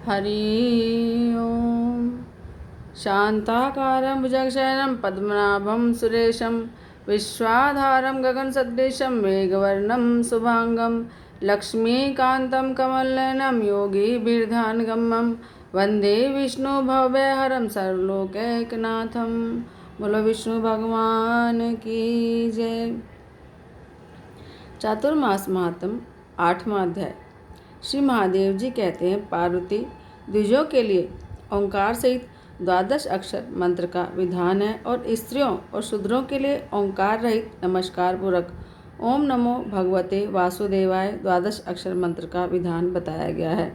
हरि ओम। शांताकारं भुजगशयनं पद्मनाभं सुरेशं विश्वाधारं गगनसदृशं मेघवर्णं शुभांगं लक्ष्मीकान्तं कमलनयनं योगिभिर्ध्यानगम्यं वन्दे विष्णुभवभयहरं सर्वलोकैकनाथं। बोलो विष्णु भगवान की जय। चातुर्मास महात्म 8वां अध्याय। श्री महादेव जी कहते हैं, पार्वती, द्विजों के लिए ओंकार सहित 12 अक्षर मंत्र का विधान है और स्त्रियों और शूद्रों के लिए ओंकार रहित नमस्कार पूर्वक ओम नमो भगवते वासुदेवाय 12 अक्षर मंत्र का विधान बताया गया है।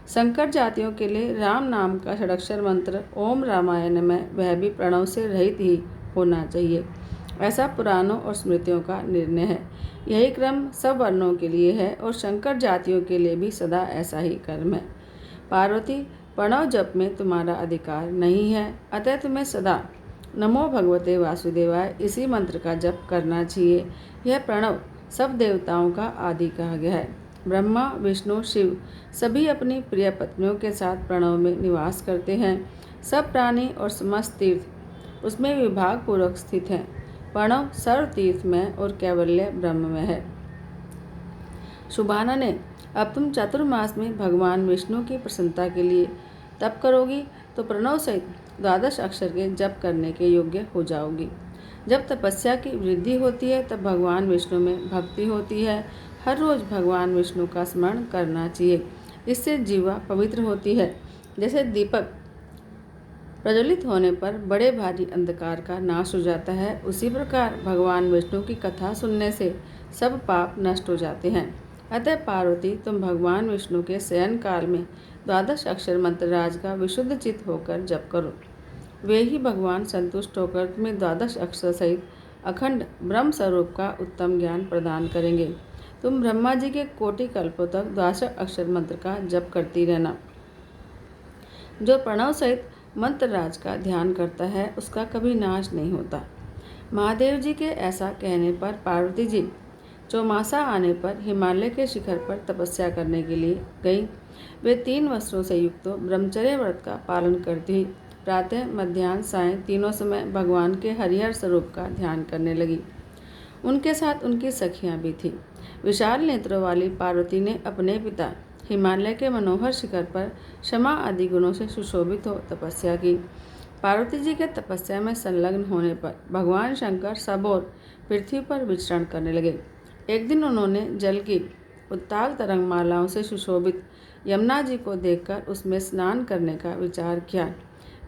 संकर जातियों के लिए राम नाम का षडक्षर मंत्र ओम रामायण में वह भी प्रणव से रहित ही होना चाहिए, ऐसा पुराणों और स्मृतियों का निर्णय है। यही क्रम सब वर्णों के लिए है और शंकर जातियों के लिए भी सदा ऐसा ही कर्म है। पार्वती, प्रणव जप में तुम्हारा अधिकार नहीं है, अतः तुम्हें सदा नमो भगवते वासुदेवाय इसी मंत्र का जप करना चाहिए। यह प्रणव सब देवताओं का आदि कहा गया है। ब्रह्मा, विष्णु, शिव सभी अपनी प्रिय पत्नियों के साथ प्रणव में निवास करते हैं। सब प्राणी और समस्त तीर्थ उसमें विभाग पूर्वक स्थित हैं। प्रणव सर्व तीर्थ में और कैवल्य ब्रह्म में है। शुभाना ने, अब तुम चातुर्मास में भगवान विष्णु की प्रसन्नता के लिए तप करोगी तो प्रणव सहित 12 अक्षर के जप करने के योग्य हो जाओगी। जब तपस्या की वृद्धि होती है तब भगवान विष्णु में भक्ति होती है। हर रोज भगवान विष्णु का स्मरण करना चाहिए, इससे जीवा पवित्र होती है। जैसे दीपक प्रज्वलित होने पर बड़े भारी अंधकार का नाश हो जाता है, उसी प्रकार भगवान विष्णु की कथा सुनने से सब पाप नष्ट हो जाते हैं। अतः पार्वती, तुम भगवान विष्णु के शयन काल में 12 अक्षर मंत्र राज का विशुद्ध चित्त होकर जप करो। वे ही भगवान संतुष्ट होकर तुम्हें 12 अक्षर सहित अखंड ब्रह्म स्वरूप का उत्तम ज्ञान प्रदान करेंगे। तुम ब्रह्मा जी के कोटि कल्पों तक 12 अक्षर मंत्र का जप करती रहना। जो प्रणव सहित मंत्र राज का ध्यान करता है उसका कभी नाश नहीं होता। महादेव जी के ऐसा कहने पर पार्वती जी चौमासा आने पर हिमालय के शिखर पर तपस्या करने के लिए गई। वे 3 वस्त्रों से युक्त ब्रह्मचर्य व्रत का पालन करती हुई प्रातः, मध्याह्न, सायं तीनों समय भगवान के हरिहर स्वरूप का ध्यान करने लगी। उनके साथ उनकी सखियां भी थीं। विशाल नेत्रों वाली पार्वती ने अपने पिता हिमालय के मनोहर शिखर पर क्षमा आदि गुणों से सुशोभित हो तपस्या की। पार्वती जी के तपस्या में संलग्न होने पर भगवान शंकर सब ओर पृथ्वी पर विचरण करने लगे। एक दिन उन्होंने जल की उत्ताल तरंग मालाओं से सुशोभित यमुना जी को देखकर उसमें स्नान करने का विचार किया।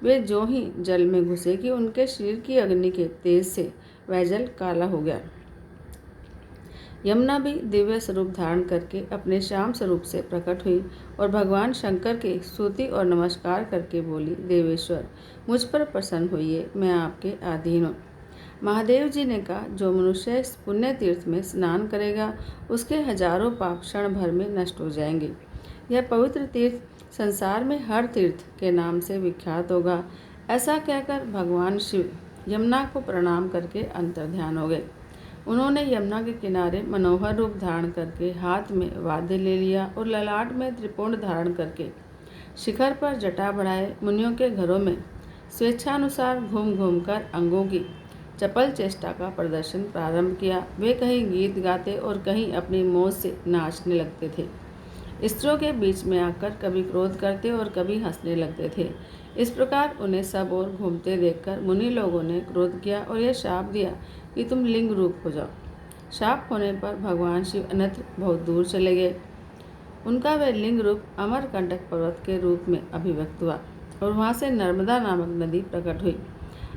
वे जो ही जल में घुसे कि उनके शरीर की अग्नि के तेज से वह जल काला हो गया। यमुना भी दिव्य स्वरूप धारण करके अपने श्याम स्वरूप से प्रकट हुई और भगवान शंकर की स्तुति और नमस्कार करके बोली, देवेश्वर, मुझ पर प्रसन्न होइए, मैं आपके अधीन हूँ। महादेव जी ने कहा, जो मनुष्य इस पुण्य तीर्थ में स्नान करेगा उसके हजारों पाप क्षण भर में नष्ट हो जाएंगे। यह पवित्र तीर्थ संसार में हर तीर्थ के नाम से विख्यात होगा। ऐसा कहकर भगवान शिव यमुना को प्रणाम करके अंतर्ध्यान हो गए। उन्होंने यमुना के किनारे मनोहर रूप धारण करके हाथ में वाद्य ले लिया और ललाट में त्रिपुंड धारण करके शिखर पर जटा बढ़ाए मुनियों के घरों में स्वेच्छानुसार घूम घूम कर अंगों की चपल चेष्टा का प्रदर्शन प्रारंभ किया। वे कहीं गीत गाते और कहीं अपनी मौज से नाचने लगते थे। स्त्रियों के बीच में आकर कभी क्रोध करते और कभी हंसने लगते थे। इस प्रकार उन्हें सब ओर घूमते देखकर मुनि लोगों ने क्रोध किया और यह शाप दिया कि तुम लिंग रूप हो जाओ। शाप होने पर भगवान शिव अन्यत्र बहुत दूर चले गए। उनका वह लिंग रूप अमरकंटक पर्वत के रूप में अभिव्यक्त हुआ और वहाँ से नर्मदा नामक नदी प्रकट हुई।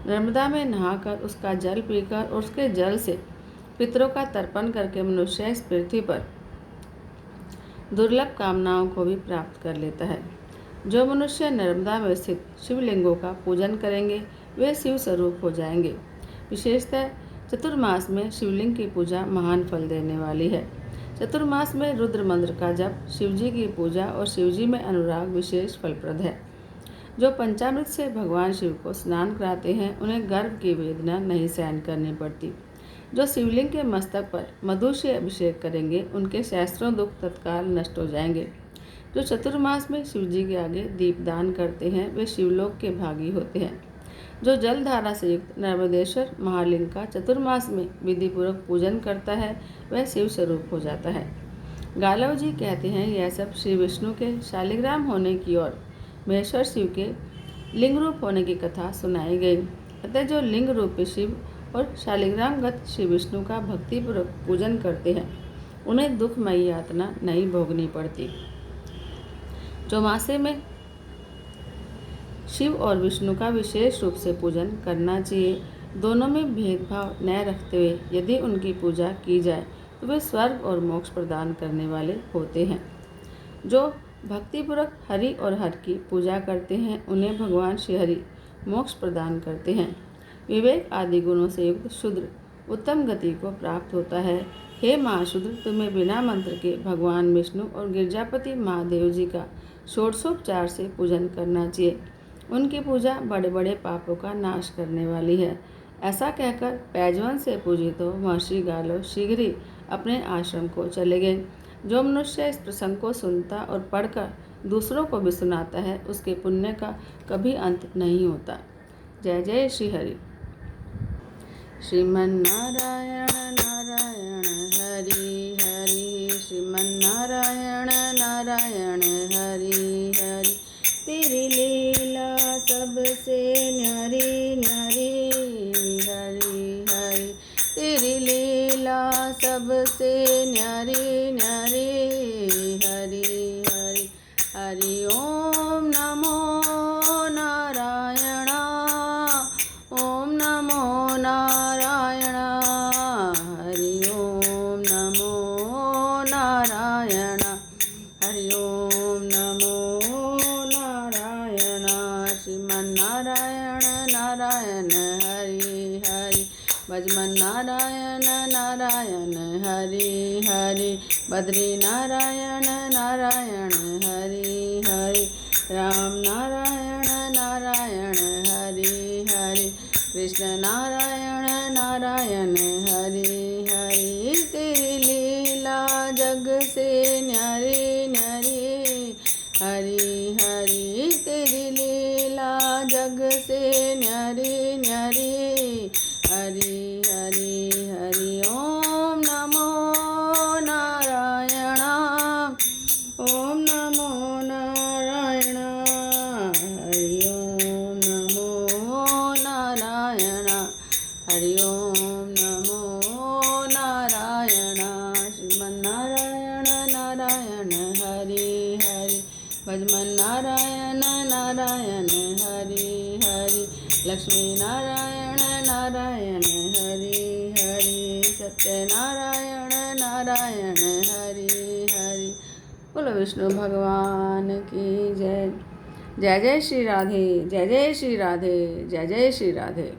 नर्मदा में नहाकर उसका जल पीकर और उसके जल से पितरों का तर्पण करके मनुष्य इस पृथ्वी पर दुर्लभ कामनाओं को भी प्राप्त कर लेता है। जो मनुष्य नर्मदा में स्थित शिवलिंगों का पूजन करेंगे वे शिव स्वरूप हो जाएंगे। विशेषतः चतुर्मास में शिवलिंग की पूजा महान फल देने वाली है। चतुर्मास में रुद्र मंत्र का जप, शिवजी की पूजा और शिवजी में अनुराग विशेष फलप्रद है। जो पंचामृत से भगवान शिव को स्नान कराते हैं उन्हें गर्भ की वेदना नहीं सहन करनी पड़ती। जो शिवलिंग के मस्तक पर मधु से अभिषेक करेंगे उनके सहस्त्रों दुख तत्काल नष्ट हो जाएंगे। जो चतुर्मास में शिव जी के आगे दीपदान करते हैं वे शिवलोक के भागी होते हैं। जो जलधारा से युक्त नर्मदेश्वर महालिंग का चतुर्मास में विधिपूर्वक पूजन करता है वह शिव स्वरूप हो जाता है। गालव जी कहते हैं यह सब श्री विष्णु के शालिग्राम होने की और महेश्वर शिव के लिंग रूप होने की कथा सुनाई गई। अतः जो लिंग रूप शिव और शालिग्रामगत श्री विष्णु का भक्तिपूर्वक पूजन करते हैं उन्हें दुखमयी यातना नहीं भोगनी पड़ती। चौमासे में शिव और विष्णु का विशेष रूप से पूजन करना चाहिए। दोनों में भेदभाव न रखते हुए यदि उनकी पूजा की जाए तो वे स्वर्ग और मोक्ष प्रदान करने वाले होते हैं। जो भक्तिपूर्वक हरि और हर की पूजा करते हैं उन्हें भगवान श्री हरि मोक्ष प्रदान करते हैं। विवेक आदि गुणों से युक्त शूद्र उत्तम गति को प्राप्त होता है। हे महाशूद्र, तुम्हें बिना मंत्र के भगवान विष्णु और गिरजापति महादेव जी का षोडशोपचार से पूजन करना चाहिए। उनकी पूजा बड़े बड़े पापों का नाश करने वाली है। ऐसा कहकर पैजवन से पूजित हो महर्षि गालव शीघ्र ही अपने आश्रम को चले गए। जो मनुष्य इस प्रसंग को सुनता और पढ़कर दूसरों को भी सुनाता है उसके पुण्य का कभी अंत नहीं होता। जय जय श्री हरि। श्रीमन्नारायण नारायण हरि हरि, श्रीमन्नारायण नारायण हरि हरि। तेरी लीला सबसे न्यारी न्यारी हरि हरि, तेरी लीला सबसे न्यारी न्यारी हरि हरि। हरि ओम नमो नारायण, ओम नमो नारायण, हरि ओम नमो नारायण, हरि ओम नमो नारायण। श्रीमन्नारायण नारायण हरि हरि, भजमन नारायण नारायण हरि हरि, बद्री नारायण नारायण हरि हरि, राम नारायण नारायण हरि हरि, कृष्ण नारायण नारायण हरि हरि। तेरी लीला जग से न्यारी न्यारी हरि हरि, तेरी लीला जग से न्यारी न्यारी हरि हरि। हरि ओम नमो नारायण, ओम नमो नारायण, हरि ओम नमो नारायण, हरि ओम नमो नारायण। श्रीमन्नारायण नारायण हरि हरि, भजमन नारायण नारायण हरि हरि, लक्ष्मी नारायण नारायण हरि हरि, सत्यनारायण नारायण हरि हरि। बोलो विष्णु भगवान की जय। जय जय श्री राधे, जय जय श्री राधे, जय जय श्री राधे।